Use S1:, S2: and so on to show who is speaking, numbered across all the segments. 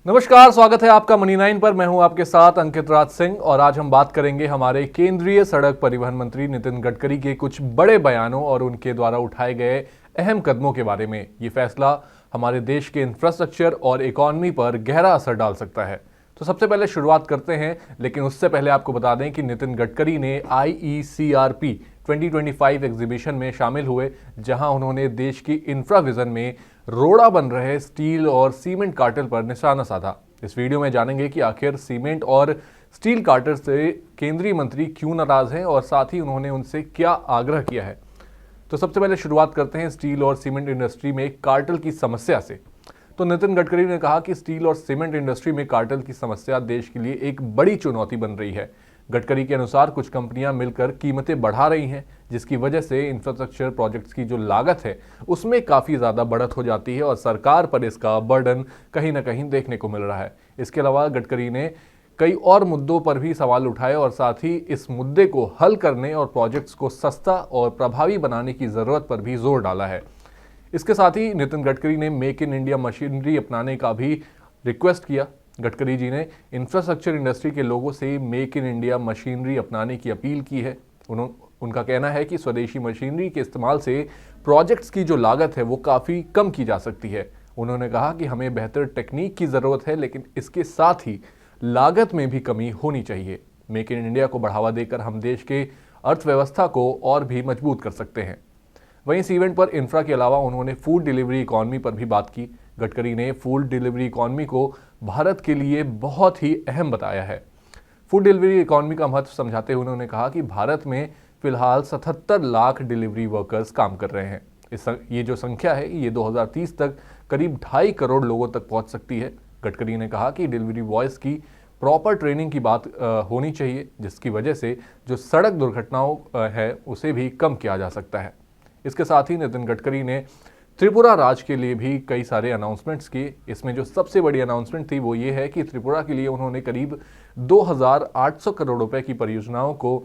S1: नमस्कार, स्वागत है आपका मनी 9 पर। मैं हूं आपके साथ अंकित राज सिंह और आज हम बात करेंगे हमारे केंद्रीय सड़क परिवहन मंत्री नितिन गडकरी के कुछ बड़े बयानों और उनके द्वारा उठाए गए अहम कदमों के बारे में। ये फैसला हमारे देश के इंफ्रास्ट्रक्चर और इकोनॉमी पर गहरा असर डाल सकता है। तो सबसे पहले शुरुआत करते हैं, लेकिन उससे पहले आपको बता दें कि नितिन गडकरी ने IECRP 2025 एग्जीबिशन में शामिल हुए, जहां उन्होंने देश की इंफ्रा विजन में रोड़ा बन रहे स्टील और सीमेंट कार्टेल पर निशाना साधा। इस वीडियो में जानेंगे कि आखिर सीमेंट और स्टील कार्टेल से केंद्रीय मंत्री क्यों नाराज हैं और साथ ही उन्होंने उनसे क्या आग्रह किया है। तो सबसे पहले शुरुआत करते हैं स्टील और सीमेंट इंडस्ट्री में कार्टेल की समस्या से। तो नितिन गडकरी ने कहा कि स्टील और सीमेंट इंडस्ट्री में कार्टेल की समस्या देश के लिए एक बड़ी चुनौती बन रही है। गडकरी के अनुसार कुछ कंपनियां मिलकर कीमतें बढ़ा रही हैं, जिसकी वजह से इंफ्रास्ट्रक्चर प्रोजेक्ट्स की जो लागत है उसमें काफ़ी ज़्यादा बढ़त हो जाती है और सरकार पर इसका बर्डन कहीं ना कहीं देखने को मिल रहा है। इसके अलावा गडकरी ने कई और मुद्दों पर भी सवाल उठाए और साथ ही इस मुद्दे को हल करने और प्रोजेक्ट्स को सस्ता और प्रभावी बनाने की ज़रूरत पर भी जोर डाला है। इसके साथ ही नितिन गडकरी ने मेक इन इंडिया मशीनरी अपनाने का भी रिक्वेस्ट किया। गडकरी जी ने इंफ्रास्ट्रक्चर इंडस्ट्री के लोगों से मेक इन इंडिया मशीनरी अपनाने की अपील की है। उनका कहना है कि स्वदेशी मशीनरी के इस्तेमाल से प्रोजेक्ट्स की जो लागत है वो काफ़ी कम की जा सकती है। उन्होंने कहा कि हमें बेहतर टेक्निक की ज़रूरत है, लेकिन इसके साथ ही लागत में भी कमी होनी चाहिए। मेक इन इंडिया को बढ़ावा देकर हम देश के अर्थव्यवस्था को और भी मजबूत कर सकते हैं। वहीं इस इवेंट पर इंफ्रा के अलावा उन्होंने फूड डिलीवरी इकॉनमी पर भी बात की। गडकरी ने फूड डिलीवरी इकॉनमी को भारत के लिए बहुत ही अहम बताया है। फूड डिलीवरी इकॉनमी का महत्व समझाते हुए उन्होंने कहा कि भारत में फिलहाल 77 लाख डिलीवरी वर्कर्स काम कर रहे हैं। ये जो संख्या है ये 2030 तक करीब 2.5 करोड़ लोगों तक पहुंच सकती है। गडकरी ने कहा कि डिलीवरी बॉयज़ की प्रॉपर ट्रेनिंग की बात होनी चाहिए, जिसकी वजह से जो सड़क दुर्घटनाओं है उसे भी कम किया जा सकता है। इसके साथ ही नितिन गडकरी ने त्रिपुरा राज्य के लिए भी कई सारे अनाउंसमेंट्स किए। इसमें जो सबसे बड़ी अनाउंसमेंट थी वो ये है कि त्रिपुरा के लिए उन्होंने करीब 2800 करोड़ रुपए की परियोजनाओं को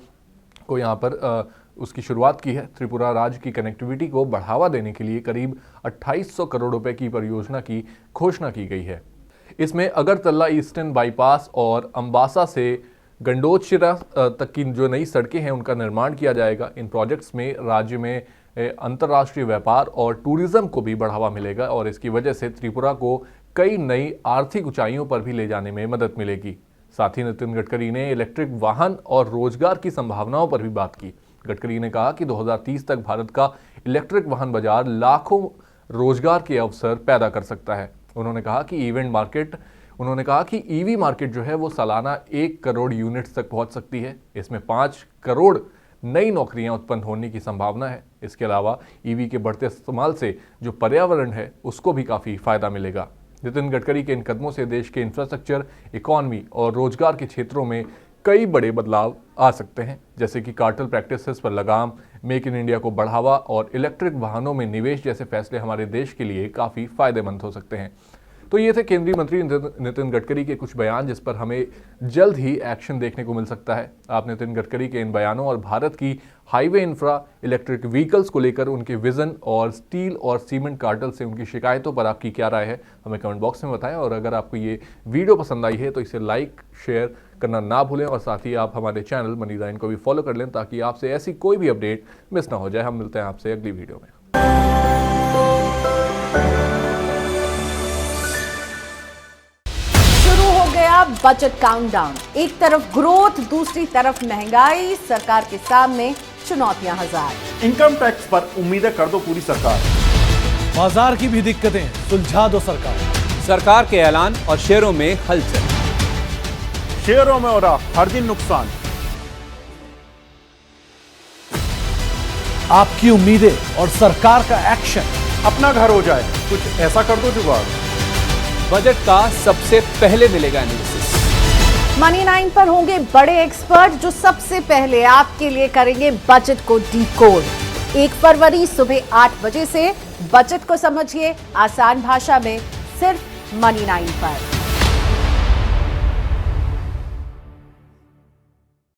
S1: यहाँ पर उसकी शुरुआत की है। त्रिपुरा राज्य की कनेक्टिविटी को बढ़ावा देने के लिए करीब 2800 करोड़ रुपए की परियोजना की घोषणा की गई है। इसमें अगरतला ईस्टर्न बाईपास और अम्बासा से गंडोचिरा तक की जो नई सड़कें हैं उनका निर्माण किया जाएगा। इन प्रोजेक्ट्स में राज्य में अंतर्राष्ट्रीय व्यापार और टूरिज्म को भी बढ़ावा मिलेगा और इसकी वजह से त्रिपुरा को कई नई आर्थिक ऊंचाइयों पर भी ले जाने में मदद मिलेगी। साथ ही नितिन गडकरी ने इलेक्ट्रिक वाहन और रोजगार की संभावनाओं पर भी बात की। गडकरी ने कहा कि 2030 तक भारत का इलेक्ट्रिक वाहन बाजार लाखों रोजगार के अवसर पैदा कर सकता है। उन्होंने कहा कि ईवी मार्केट जो है वो सालाना 1 करोड़ यूनिट्स तक पहुंच सकती है। इसमें 5 करोड़ नई नौकरियां उत्पन्न होने की संभावना है। इसके अलावा ईवी के बढ़ते इस्तेमाल से जो पर्यावरण है उसको भी काफ़ी फायदा मिलेगा। नितिन गडकरी के इन कदमों से देश के इंफ्रास्ट्रक्चर, इकोनॉमी और रोजगार के क्षेत्रों में कई बड़े बदलाव आ सकते हैं, जैसे कि कार्टेल प्रैक्टिसेस पर लगाम, मेक इन इंडिया को बढ़ावा और इलेक्ट्रिक वाहनों में निवेश जैसे फैसले हमारे देश के लिए काफ़ी फायदेमंद हो सकते हैं। तो ये थे केंद्रीय मंत्री नितिन गडकरी के कुछ बयान, जिस पर हमें जल्द ही एक्शन देखने को मिल सकता है। आप नितिन गडकरी के इन बयानों और भारत की हाईवे इंफ्रा, इलेक्ट्रिक व्हीकल्स को लेकर उनके विजन और स्टील और सीमेंट कार्टेल से उनकी शिकायतों पर आपकी क्या राय है, हमें कमेंट बॉक्स में बताएं। और अगर आपको ये वीडियो पसंद आई है तो इसे लाइक, शेयर करना ना भूलें और साथ ही आप हमारे चैनल मनी 9 को भी फॉलो कर लें, ताकि आपसे ऐसी कोई भी अपडेट मिस ना हो जाए। हम मिलते हैं आपसे अगली वीडियो में।
S2: बजट काउंटडाउन, एक तरफ ग्रोथ, दूसरी तरफ महंगाई, सरकार के सामने चुनौतियां हजार।
S3: इनकम टैक्स पर उम्मीदें कर दो पूरी सरकार,
S4: बाजार की भी दिक्कतें सुलझा दो
S5: सरकार के ऐलान और शेयरों में हलचल,
S3: शेयरों में हो रहा हर दिन नुकसान।
S4: आपकी उम्मीदें और सरकार का एक्शन,
S3: अपना घर हो जाए, कुछ ऐसा कर दो जुगाड़।
S5: बजट का सबसे पहले मिलेगा एनालिसिस।
S2: मनी 9 पर होंगे बड़े एक्सपर्ट जो सबसे पहले आपके लिए करेंगे बजट को डिकोड। 1 फरवरी सुबह 8 बजे से बजट को समझिए आसान भाषा में, सिर्फ मनी 9 पर।